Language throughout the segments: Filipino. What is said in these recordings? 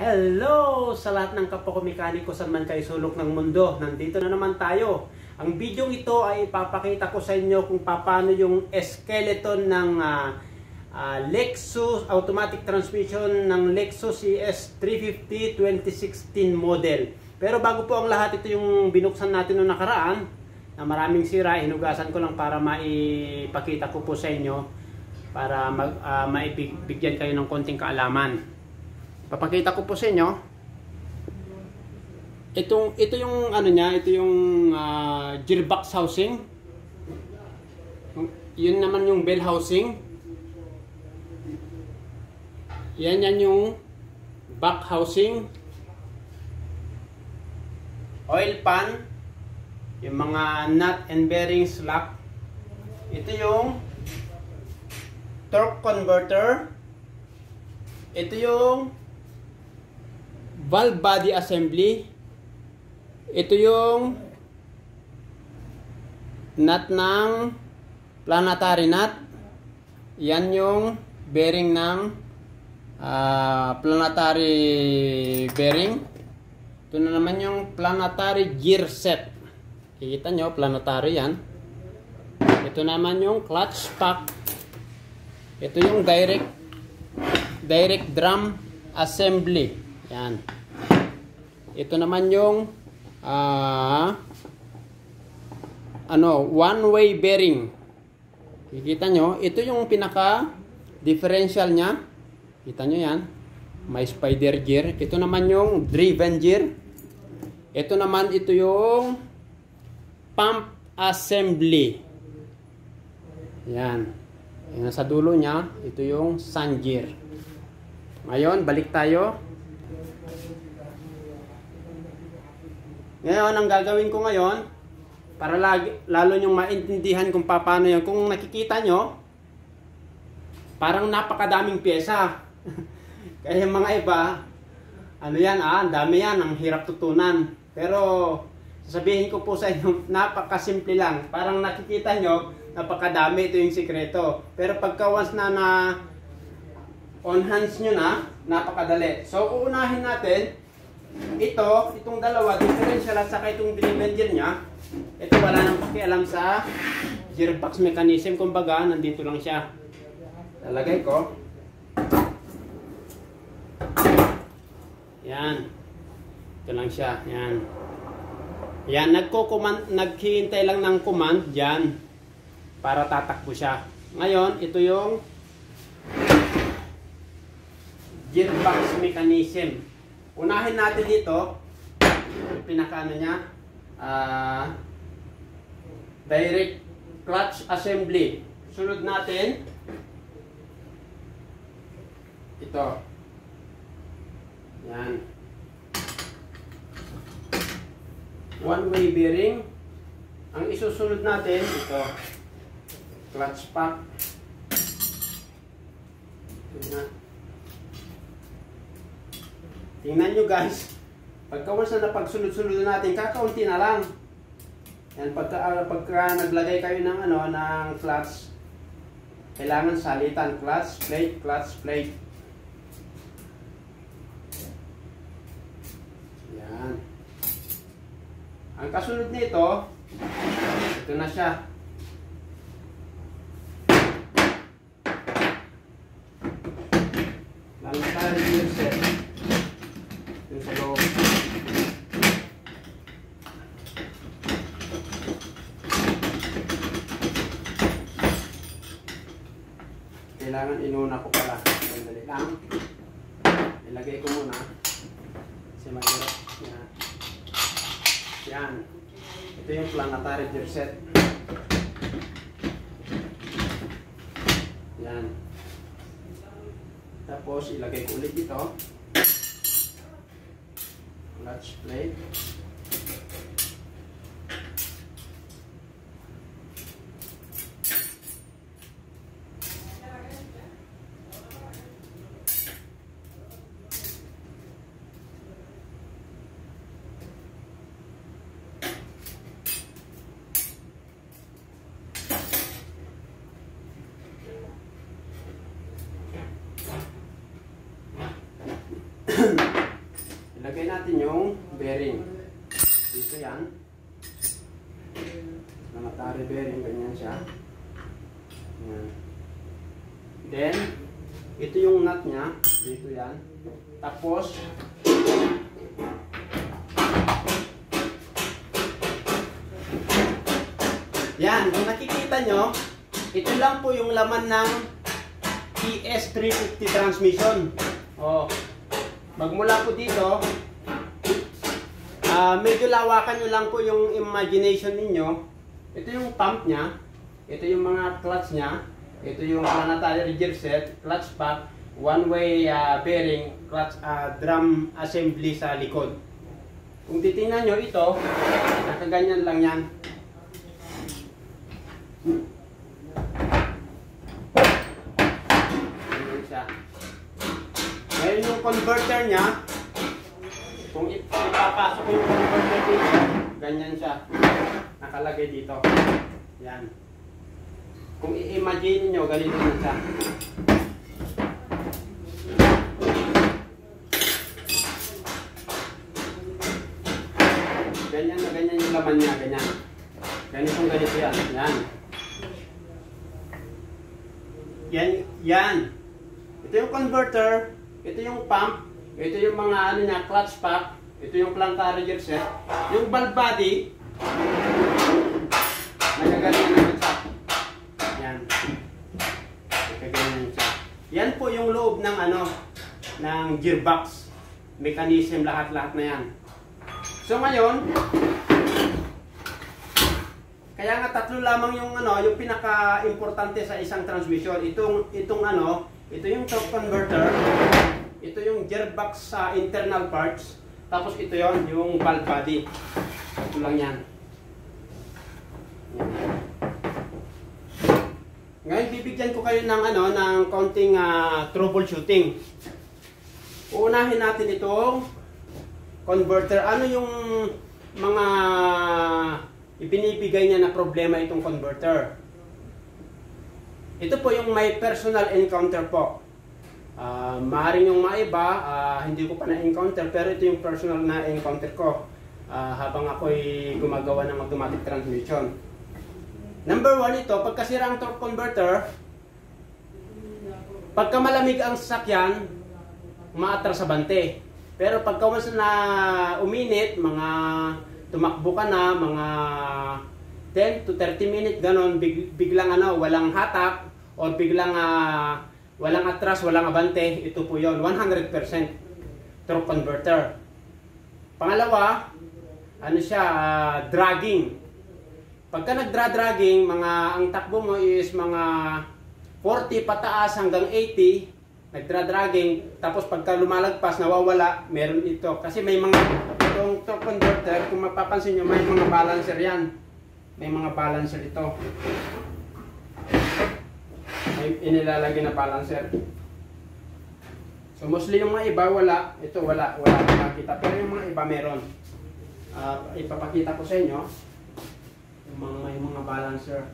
Hello sa lahat ng kapwa ko mekaniko saan man kayo sulok ng mundo. Nandito na naman tayo. Ang video ito ay ipapakita ko sa inyo kung paano yung skeleton ng Lexus automatic transmission ng Lexus ES350 2016 model. Pero bago po ang lahat, ito yung binuksan natin noong nakaraan na maraming sira. Hinugasan ko lang para maipakita ko po sa inyo para maibigyan kayo ng konting kaalaman. Papakita ko po sa inyo. Ito yung ano niya, ito yung gearbox housing. Yun naman yung bell housing. Yan yung back housing. Oil pan. Yung mga nut and bearings lock. Ito yung torque converter. Ito yung valve body assembly. Ito yung nut ng planetary nut. Yan yung bearing ng planetary bearing. Ito na naman yung planetary gear set. Kikita nyo, planetary yan. Ito naman yung clutch pack. Ito yung direct drum assembly. Yan. Ito naman yung one-way bearing. Kikita nyo, ito yung pinaka differential nya. Kita nyo yan. May spider gear. Ito naman yung driven gear. Ito naman, ito yung pump assembly. Yan. Yan sa dulo nya, ito yung sun gear. Ngayon, balik tayo. Ngayon, ang gagawin ko ngayon, para lalo nyong maintindihan kung paano yan. Kung nakikita nyo, parang napakadaming pyesa. Kaya mga iba, ano yan, ang dami yan, ang hirap tutunan. Pero, sasabihin ko po sa inyo, napakasimple lang. Parang nakikita nyo, napakadami, ito yung sikreto. Pero pagka once na on hands nyo na, napakadali. So, uunahin natin, itong dalawa, differential at saka itong driven gear nya. Ito wala nang pakialam sa gearbox mechanism. Kumbaga, nandito lang siya. Lalagay ko. Yan. Ito lang siya. Yan. Yan. Naghihintay lang ng command dyan para tatakbo siya. Ngayon, ito yung gearbox mechanism. Unahin natin dito, pinakaano niya, direct clutch assembly. Sunod natin, ito. Yan. One-way bearing. Ang isusunod natin, ito. Clutch pack. Tingnan nyo guys, pagka once na napagsunod-sunod natin, kakaunti na lang. Yan, pagka naglagay kayo ng ng clutch, kailangan salitan, clutch plate. Yan. Ang kasunod nito, ito na siya. Planetary gear set. Yung sa loob. Kailangan inuna ko pala. Sandali lang. Ilagay ko muna. Kasi mahirap. Yan. Yan. Ito yung planetary gear set. Yan. Tapos ilagay ko ulit ito. Clutch plate. lagay natin yung bearing. Dito yan. Namatari bearing, ganyan siya. Yan. Then, ito yung nut niya. Dito yan. Tapos, yan, kung nakikita nyo, ito lang po yung laman ng ES350 transmission. Oh, magmula po dito, medyo lawakan nyo lang po yung imagination ninyo. Ito yung pump niya, ito yung mga clutch niya, ito yung planetary gear set, clutch pack, one-way bearing, clutch drum assembly sa likod. Kung titingnan nyo ito, nakaganyan lang yan. Ganyan siya. Ngayon yung converter niya, kung ipapasok ko yung converter dito, ganyan siya. Nakalagay dito. Yan. Kung i-imagine niyo, ganito na siya. Ganyan na ganyan yung laman niya, ganyan. Ganitong ganito yan. Yan. Yan, yan. Ito yung converter, ito yung pump, ito yung mga ano niya, clutch pack, ito yung planetary gear set, yung valve body, nagaganyan naman siya. Yan. Nagaganyan siya. Yan po yung loob ng ano, ng gearbox, mechanism, lahat-lahat na yan. So ngayon, kaya nga tatlo lamang yung ano, yung pinaka-importante sa isang transmission. Itong ano, ito yung torque converter, ito yung gearbox sa internal parts, tapos ito yon yung valve body. Ito lang yan. Ngayon bibigyan ko kayo ng ano, ng konting troubleshooting. Uunahin natin itong converter. Ano yung mga ibinibigay niya na problema itong converter? Ito po yung may personal encounter po. Maaaring yung maiba, hindi ko pa na-encounter, pero ito yung personal na encounter ko habang ako'y gumagawa ng automatic transmission. Number 1 ito, pagkasira ang torque converter, pagka malamig ang sasakyan, umaatras sa bante. Pero pagka once na uminit, mga tumakbo ka na, mga 10 to 30 minutes, ganon, biglang ano, walang hatak, o biglang walang atras, walang abante, ito po yon 100% torque converter. Pangalawa, ano siya, dragging. Pagka nagdra-dragging, ang takbo mo is mga 40 pataas hanggang 80, nagdra-dragging, tapos pagka lumalagpas, nawawala, meron ito. Kasi may mga, itong torque converter, kung mapapansin nyo, may mga balancer yan. May mga balancer ito. May inilalagay na balancer. So mostly yung mga iba, wala. Ito, wala makita. Pero yung mga iba, meron. Ipapakita ko sa inyo. May mga balancer.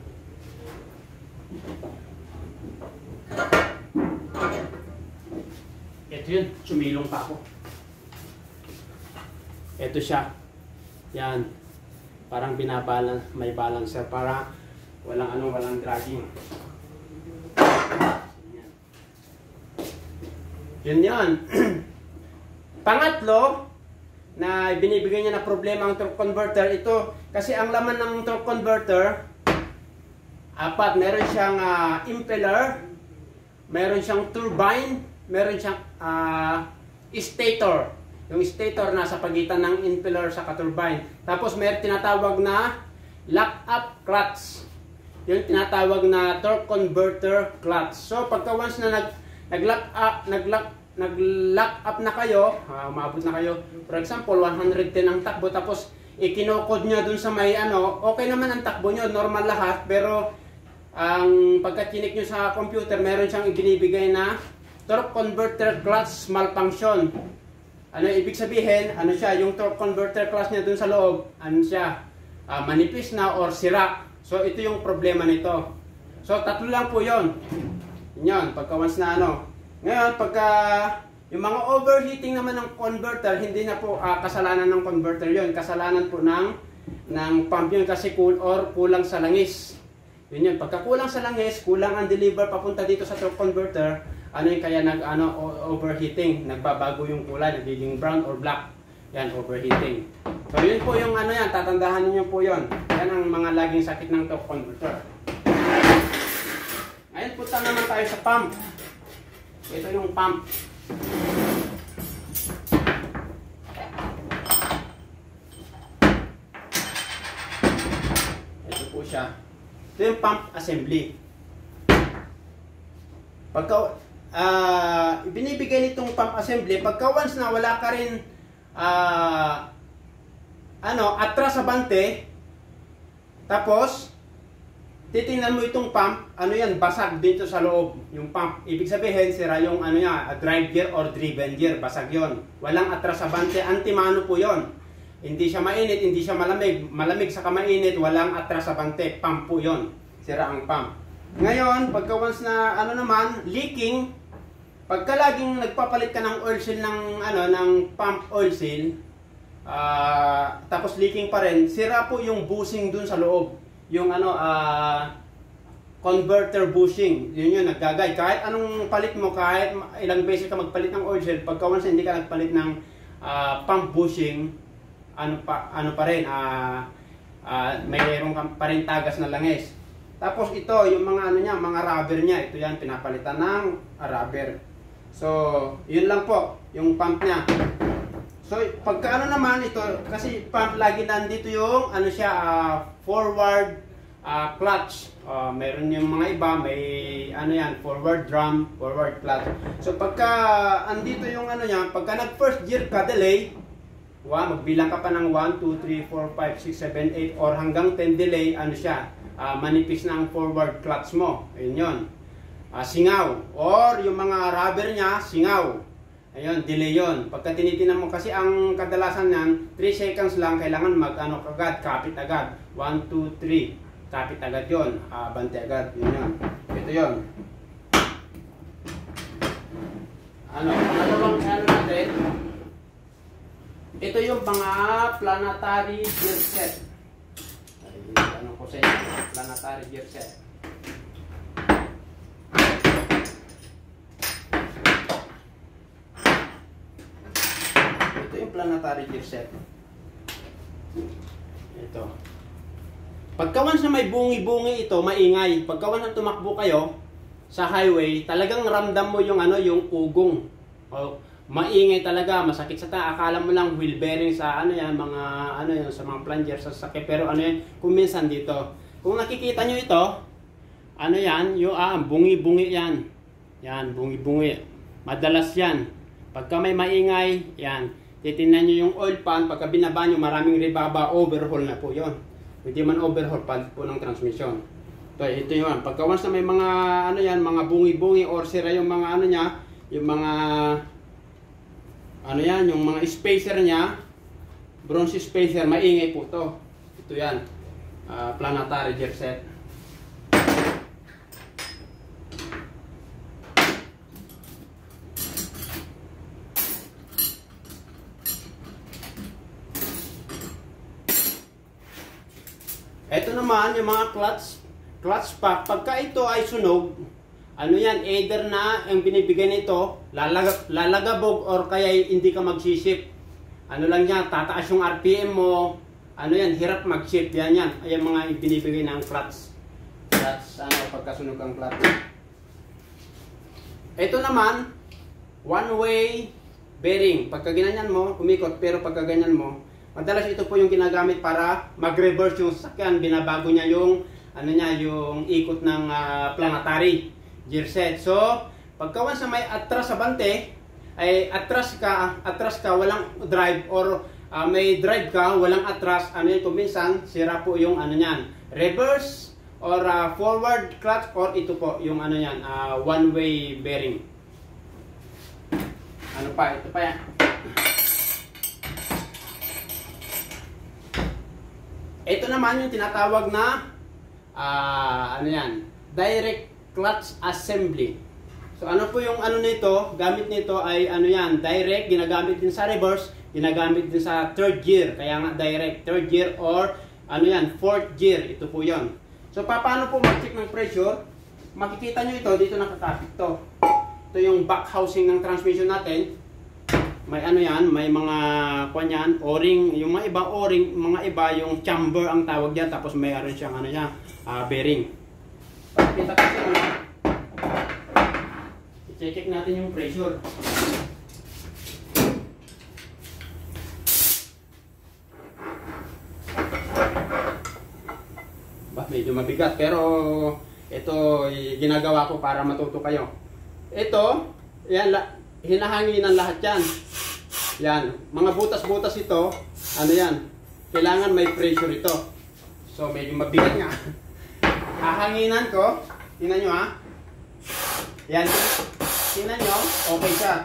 Ito yun, sumilong pa ako. Ito siya. Yan. Parang binabalance, may balancer para walang dragging. Yan. Yun yan. Pangatlo, na binibigay niya na problema ang torque converter, ito kasi ang laman ng torque converter, apat. Meron siyang impeller, meron siyang turbine, meron siyang stator. Yung stator nasa pagitan ng impeller sa turbine. Tapos meron tinatawag na lock-up clutch. Yung tinatawag na torque converter clutch. So pagka once na nag-lock up na kayo, umabot na kayo, for example 110 ang takbo, tapos ikinokod nyo dun sa may ano, okay naman ang takbo nyo, normal lahat, pero ang pagka-chinik nyo sa computer, meron siyang ibinibigay na torque converter clutch malfunction. Ano ibig sabihin? Ano siya, yung torque converter clutch niya dun sa loob, ano siya, manipis na or sira. So ito yung problema nito. So tatlo lang po yon. Yan, pagka once na ano. Ngayon, pagka Yung mga overheating naman ng converter, hindi na po kasalanan ng converter yon, kasalanan po ng pump yun kasi kulang sa langis. Yun yun, pagka kulang sa langis, kulang ang deliver papunta dito sa torque converter, ano yung kaya overheating, nagbabago yung kulay, nagiging brown or black. Yan, overheating. So yun po yung ano yan, tatandahan niyo po yun. Yan ang mga laging sakit ng torque converter. Ngayon punta naman tayo sa pump. Ito yung pump. Ito po siya. Ito yung pump assembly. Pagka binibigay nitong pump assembly, pagka once na wala ka rin atras abante, tapos titingnan mo itong pump, ano yan, basag dito sa loob yung pump. Ibig sabihin, sira yung ano niya, drive gear or driven gear, basag yon. Walang atras abante, antimano po yon. Hindi siya mainit, hindi siya malamig. Malamig sa mainit, walang atras abante, pump po yon. Sira ang pump. Ngayon, pagka once na leaking, pagka laging nagpapalit ka ng oil seal ng pump oil seal, tapos leaking pa rin, sira po yung bushing dun sa loob. Yung converter bushing, yun yung naggagay. Kahit anong palit mo, kahit ilang beses ka magpalit ng oil seal, pagka once hindi ka nagpalit ng pump bushing, ano pa rin, mayroon pa rin tagas na langis. Tapos ito, yung mga mga rubber niya, ito yan, pinapalitan ng rubber. So, yun lang po, yung pump niya. So, pagka naman ito, kasi pump lagi nandito yung forward clutch. Meron yung mga iba, may forward drum, forward clutch. So, pagka andito yung pagka nag first gear ka, delay, magbilang ka pa ng 1, 2, 3, 4, 5, 6, 7, 8, or hanggang 10 delay, manipis na ang forward clutch mo. Ayun yun. Singaw, or yung mga rubber niya, singaw. Ayun, delay yun. Pagka tinitinan mo, kasi ang kadalasan yan, 3 seconds lang, kailangan kagad, kapit agad. 1, 2, 3, kapit agad yun. Bante agad, yun yun. Ito yun. Pangalawang natin, ito yung mga planetary gear set. Planetary gear set. Ito yung planetary gear set. Ito. Pagka once na may bungi-bungi ito, maingay. Pagka once na tumakbo kayo sa highway, talagang ramdam mo yung yung ugong. Maingay talaga, masakit sa akala mo lang wheel bearing sa mga sa mga plunger sa sasakyan, pero kung minsan dito. Kung nakikita nyo ito, yung bungi-bungi yan. Yan, bungi-bungi. Madalas yan. Pagka may maingay, yan. Titingnan nyo yung oil pan, pagka binaba nyo, maraming rebaba, overhaul na po yon. Hindi man overhaul pa po ng transmission. Ito yun. Pagka once na may mga mga bungi-bungi or sira yung mga yung mga yung mga spacer niya, bronze spacer, maingay po to. Ito yan, planetary gear set. Ito naman yung mga clutch pack. Pagka ito ay sunog, either na ang binibigay nito, lalagabog or kaya hindi ka magsisip. Lang yan, tataas yung RPM mo, hirap mag-shift. Yan. Ayan mga binibigay ng clutch. Pagkasunog ang clutch. Ito naman, one-way bearing. Pagka ganyan mo, umikot, pero pagka ganyan mo, madalas ito po yung ginagamit para mag-reverse yung sasakyan. Binabago niya yung, yung ikot ng planetary gear set. So, pagka once na may atras sa bante, ay atras ka, walang drive, or may drive ka, walang atras, kung minsan, sira po yung niyan, reverse, or forward clutch, or ito po, yung one-way bearing. Ito pa yan. Ito naman yung tinatawag na, direct clutch assembly. So ano po yung ano nito, gamit nito ay ano yan, direct, ginagamit din sa reverse, ginagamit din sa third gear. Kaya nga direct, third gear or ano yan, fourth gear. Ito po yon. So paano po mag-check ng pressure? Makikita nyo ito, dito nakakapit to. Ito yung back housing ng transmission natin. May ano yan, may mga kuwan yan, o-ring, yung mga iba o-ring, mga iba yung chamber ang tawag yan, tapos mayroon siyang ano yan, bearing. Pakita kasi ano, i-check natin yung pressure. Medyo mabigat pero ito ginagawa ko para matuto kayo. Ito, yan, hinahanginan lahat yan. Yan, mga butas-butas ito, ano yan, kailangan may pressure ito. So medyo mabigat nga. Hahanginan ko, tingnan nyo ha. Yan, tingnan nyo, okay siya.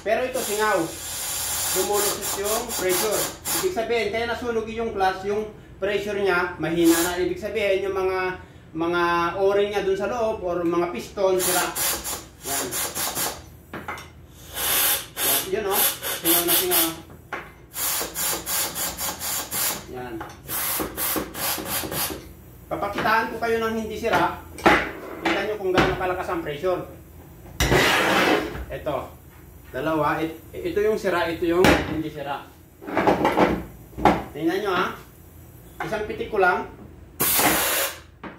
Pero ito singaw, lumulusot yung pressure. Ibig sabihin, kaya nasunugin yung clutch, yung pressure niya, mahina na. Ibig sabihin, yung mga o-ring niya dun sa loob or mga piston, sira. Yan. Yan o, singaw na singaw. Yan. Papakitaan ko kayo ng hindi sira. Tingnan nyo kung gaano kalakas ang pressure. Ito. Dalawa. Ito yung sira, ito yung hindi sira. Tingnan nyo ha. Isang pitik ko lang.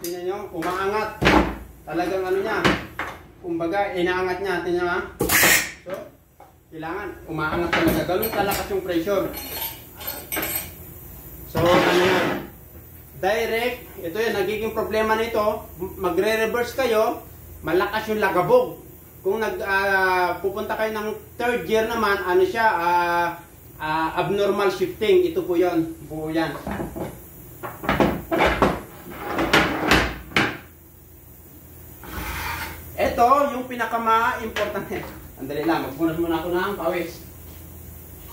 Tingnan nyo, umaangat. Talagang ano niya. Kumbaga, inaangat niya. Tingnan nyo ha. So, kailangan, umaangat talaga. Ganun kalakas yung pressure. So, ano yan. Direct, ito yan, nagiging problema nito. Magre-reverse kayo, malakas yung lagabog. Kung pupunta kayo ng third gear naman, ano siya, abnormal shifting. Ito po yun. Buo yan. Ito, yung pinaka-importante. Andali lang, magpunas muna ako ng pawis.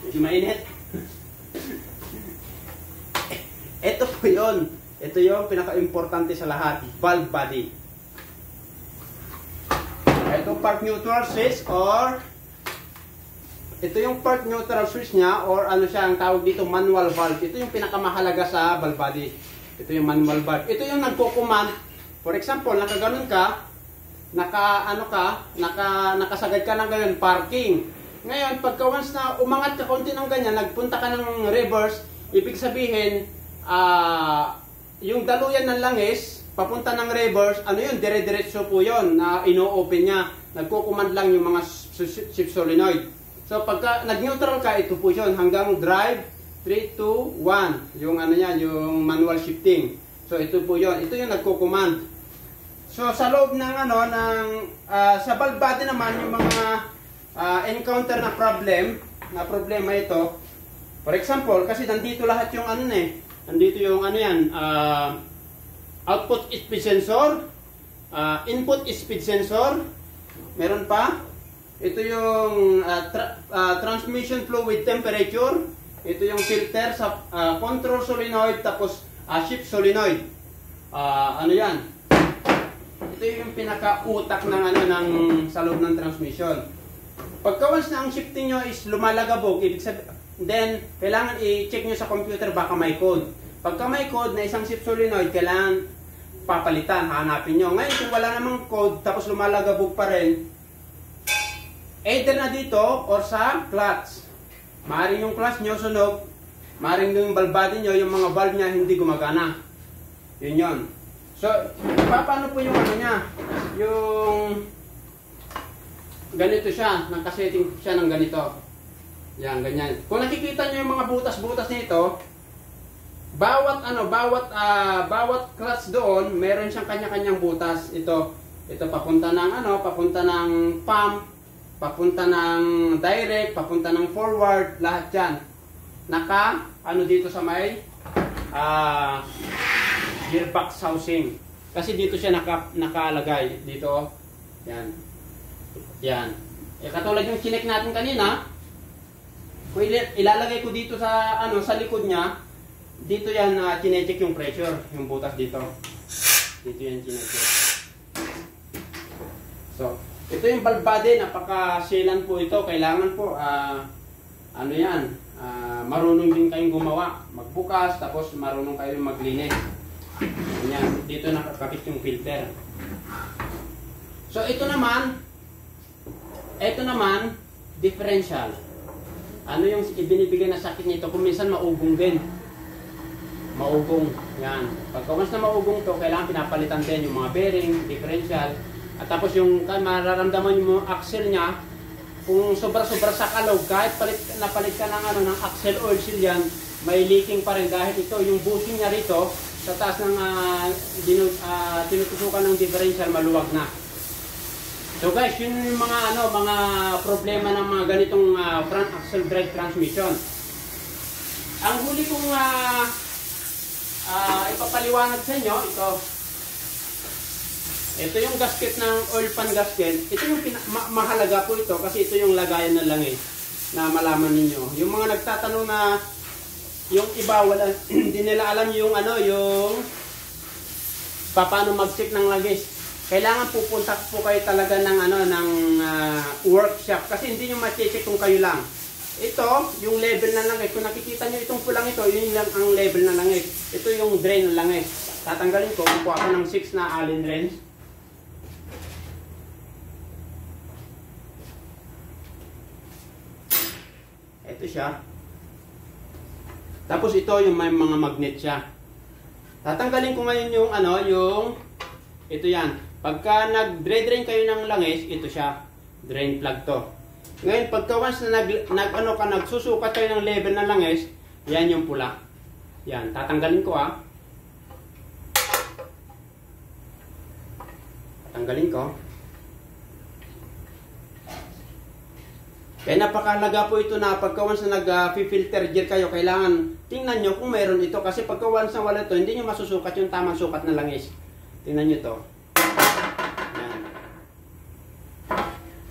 Medyo mainit. Ito po yun. Ito yung pinaka-importante sa lahat. Valve body. Ito part neutral switch or ito yung part neutral switch niya or ano siya, ang tawag dito manual valve. Ito yung pinakamahalaga sa valve body. Ito yung manual valve. Ito yung nagko-command. For example, nakaganon ka, nakasagad ka ng ganyan, parking. Ngayon, pagka once na umangat ka konti ng ganyan, nagpunta ka ng reverse, ibig sabihin, yung daluyan ng langis, papunta ng reverse, ano yun, dire-diretso po yun, na ino-open niya. Nagko-command lang yung mga shift solenoid. So, pagka nag-neutral ka, ito po yun, hanggang drive, 3, 2, 1. Yung ano yan, yung manual shifting. So, ito po yun. Ito yung nagko-command. So, sa loob ng ano, sa valve body naman, yung mga encounter na problema ito. For example, kasi nandito lahat yung ano nandito yung ano yan, output speed sensor, input speed sensor, meron pa. Ito yung transmission fluid temperature, ito yung filter sa control solenoid, tapos shift solenoid. Ano yan? Ito yung pinaka-utak ng ano sa loob ng transmission. Pagka once na ang shifting nyo is lumalagabog, ibig sabihin, then kailangan i-check nyo sa computer baka may code. Pagka may code na isang shift solenoid, kailangan papalitan, hanapin nyo. Ngayon kung wala namang code tapos lumalagabog pa rin, either na dito or sa clutch. Maaring yung clutch nyo sunog, maaring yung valve body nyo, yung mga valve nya hindi gumagana. Yun yun. So, paano po yung ano niya? Yung ganito siya, nakasetting siya ng ganito. Yan, ganyan. Kung nakikita niyo yung mga butas-butas nito, bawat clutch doon, meron siyang kanya-kanyang butas. Ito papunta ng papunta ng pump, papunta ng direct, papunta ng forward, lahat 'yan. Dito sa may gearbox housing. Kasi dito siya nakalagay dito. Yan. Yan. Katulad yung chinek natin kanina, kung ilalagay ko dito sa sa likod niya, dito yan chinecheck yung pressure, yung butas dito. Dito yan chinecheck. So, ito yung valve body, napaka-sealant po ito. Kailangan po, ano yan, marunong din kayong gumawa. Magbukas, tapos marunong kayong maglinis. Yan, dito nakakapit yung filter. So, ito naman, differential. Ano yung ibinibigay na sakit nito? Kung minsan maugong din. Maugong. Yan. Pagka once na maugong to, kailangan pinapalitan din yung mga bearing, differential. At tapos yung mararamdaman yung axle niya, kung sobra-sobra sa kalog, kahit napalit ka ng axle oil seal yan, may leaking pa rin dahil ito, yung bushing niya rito, sa taas ng tinutusukan ng differential, maluwag na. So guys, yun yung mga problema ng mga ganitong front axle drive transmission. Ang huli kong ipapaliwanag sa inyo, ito yung gasket ng oil pan gasket. Ito yung mahalaga po ito kasi ito yung lagayan ng langis na malaman ninyo. Yung mga nagtatanong na yung iba hindi nila alam yung paano mag-check ng langis. Kailangan pupunta po kayo talaga ng workshop kasi hindi nyo ma-check kung kayo lang. Ito, yung level na langis. Kung nakikita nyo itong pulang ito, yun lang ang level na langis. Ito yung drain ng langis. Tatanggalin ko, kukuha ko ng 6 na Allen wrench. Ito siya. Tapos ito yung may mga magnet siya. Tatanggalin ko ngayon yung ito yan. Pagka nag-drain kayo ng langis, ito siya. Drain plug to. Ngayon, pagka once na nagsusukat kayo ng level ng langis, yan yung pula. Yan, tatanggalin ko Tanggalin ko. Kaya napakalaga po ito na pagka once na nag-filter gel kayo, kailangan tingnan nyo kung mayroon ito. Kasi pagka once na wala ito, hindi nyo masusukat yung tamang sukat ng langis. Tingnan nyo to. Yan.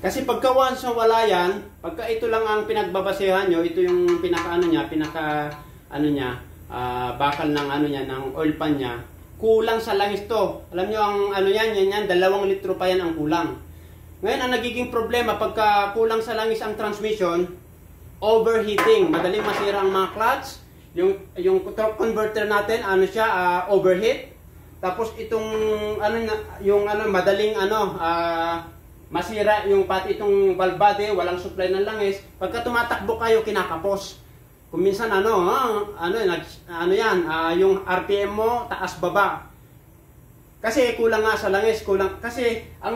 Kasi pagka once na wala yan, pagka ito lang ang pinagbabasehan nyo, ito yung bakal ng ng oil pan niya, kulang sa langis to. Alam nyo ang yan, 2 litro pa yan ang kulang. Ngayon, ang nagiging problema pagka kulang sa langis ang transmission, overheating. Madaling masira ang mga clutch. Yung torque converter natin, overheat. Tapos itong madaling masira yung pati itong valve body, walang supply ng langis. Pagka tumatakbo kayo, kinakapos. Kung minsan yung RPM mo taas baba. Kasi kulang nga sa langis, kasi ang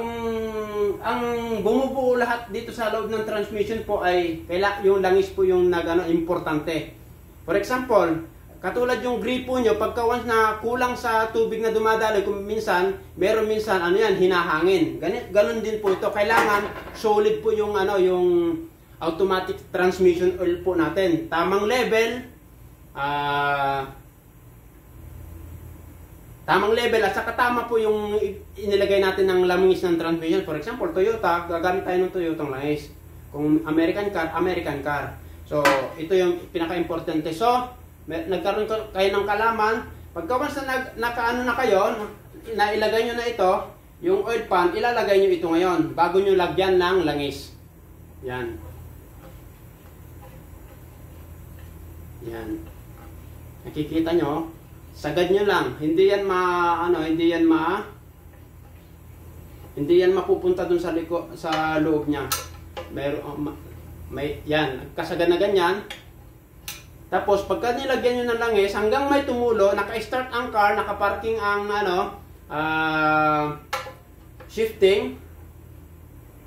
bumubuo lahat dito sa loob ng transmission po ay yung langis po yung importante. For example, katulad yung gripo nyo, pagka once na kulang sa tubig na dumadaloy, kung meron minsan hinahangin. Ganon din po ito. Kailangan solid po yung automatic transmission oil po natin. Tamang level, at saka tama po yung inilagay natin ng langis ng transmission. For example, Toyota, gagamit tayo ng Toyota langis. Kung American car. So, ito yung pinaka-importante. So, nagkaroon kayo ng kalaman. Pagka once na kayo, nailagay nyo na ito, yung oil pan, ilalagay nyo ito ngayon, bago nyo lagyan ng langis. Yan. Yan. Nakikita nyo? Sagad nyo lang. Hindi yan mapupunta dun sa loob niya. Yan, kasagad na ganyan. Tapos pagka nilagyan nyo ng langis, hanggang may tumulo, naka-start ang car, naka-parking ang shifting.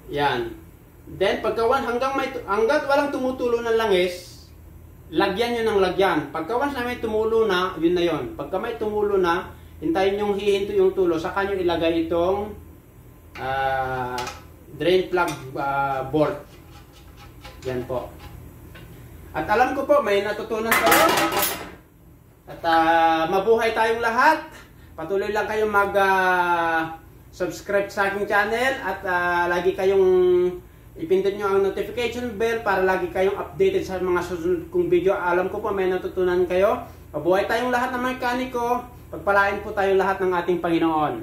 Yan. Then hanggang walang tumutulo ng langis, lagyan nyo ng lagyan. Pagka once na may tumulo na, yun na yun. Pagka may tumulo na, hintayin nyo hihinto yung tulo, saka nyo ilagay itong drain plug bolt. Yan po. At alam ko po, may natutunan kayo. At mabuhay tayong lahat. Patuloy lang kayong mag-subscribe sa aking channel. At lagi kayong ipindot nyo ang notification bell para lagi kayong updated sa mga susunod kong video. Alam ko po may natutunan kayo. Mabuhay tayong lahat ng mekaniko. Pagpalain po tayong lahat ng ating Panginoon.